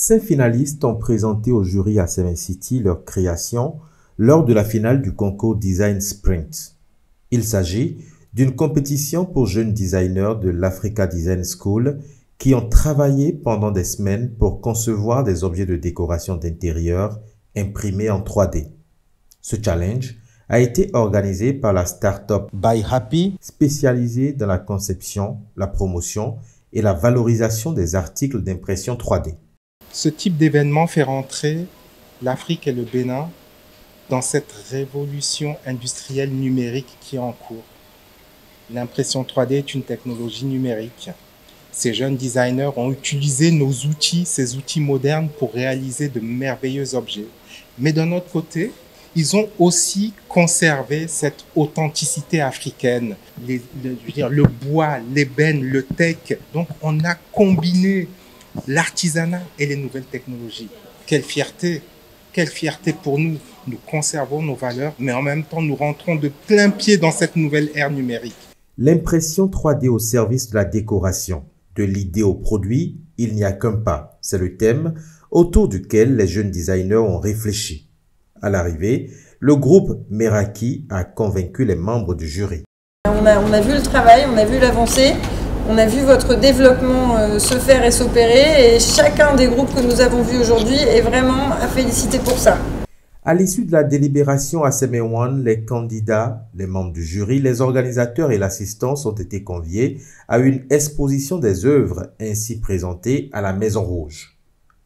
5 finalistes ont présenté au jury à Seven City leur création lors de la finale du concours Design Sprint. Il s'agit d'une compétition pour jeunes designers de l'Africa Design School qui ont travaillé pendant des semaines pour concevoir des objets de décoration d'intérieur imprimés en 3D. Ce challenge a été organisé par la start-up By Happy, spécialisée dans la conception, la promotion et la valorisation des articles d'impression 3D. Ce type d'événement fait rentrer l'Afrique et le Bénin dans cette révolution industrielle numérique qui est en cours. L'impression 3D est une technologie numérique. Ces jeunes designers ont utilisé nos outils, ces outils modernes, pour réaliser de merveilleux objets. Mais d'un autre côté, ils ont aussi conservé cette authenticité africaine. Le bois, l'ébène, le teck. Donc on a combiné l'artisanat et les nouvelles technologies. Quelle fierté pour nous. Nous conservons nos valeurs, mais en même temps, nous rentrons de plein pied dans cette nouvelle ère numérique. L'impression 3D au service de la décoration. De l'idée au produit, il n'y a qu'un pas. C'est le thème autour duquel les jeunes designers ont réfléchi. À l'arrivée, le groupe Meraki a convaincu les membres du jury. On a vu le travail, on a vu l'avancée. On a vu votre développement se faire et s'opérer et chacun des groupes que nous avons vus aujourd'hui est vraiment à féliciter pour ça. À l'issue de la délibération à Semewan, les candidats, les membres du jury, les organisateurs et l'assistance ont été conviés à une exposition des œuvres ainsi présentées à la Maison Rouge.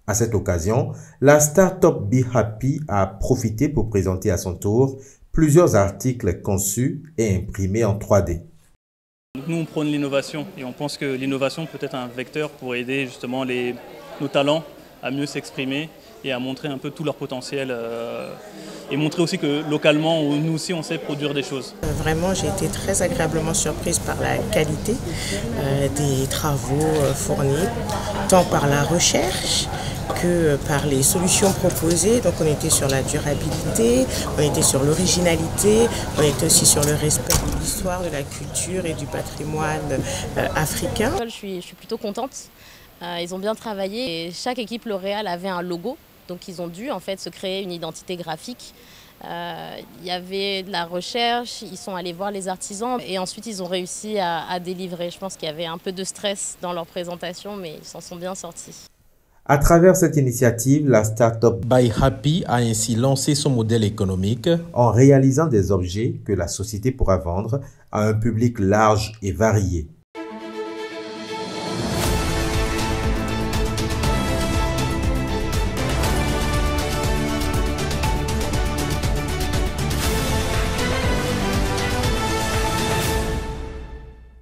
À cette occasion, la start-up Be Happy a profité pour présenter à son tour plusieurs articles conçus et imprimés en 3D. Nous, on prône l'innovation et on pense que l'innovation peut être un vecteur pour aider justement nos talents à mieux s'exprimer et à montrer un peu tout leur potentiel et montrer aussi que localement, nous aussi, on sait produire des choses. Vraiment, j'ai été très agréablement surprise par la qualité des travaux fournis, tant par la recherche que par les solutions proposées. Donc on était sur la durabilité, on était sur l'originalité, on était aussi sur le respect de l'histoire, de la culture et du patrimoine africain. Je suis plutôt contente. Ils ont bien travaillé et chaque équipe L'Oréal avait un logo. Donc ils ont dû en fait se créer une identité graphique. Il y avait de la recherche, ils sont allés voir les artisans et ensuite ils ont réussi à délivrer. Je pense qu'il y avait un peu de stress dans leur présentation, mais ils s'en sont bien sortis. À travers cette initiative, la start-up By Happy a ainsi lancé son modèle économique en réalisant des objets que la société pourra vendre à un public large et varié.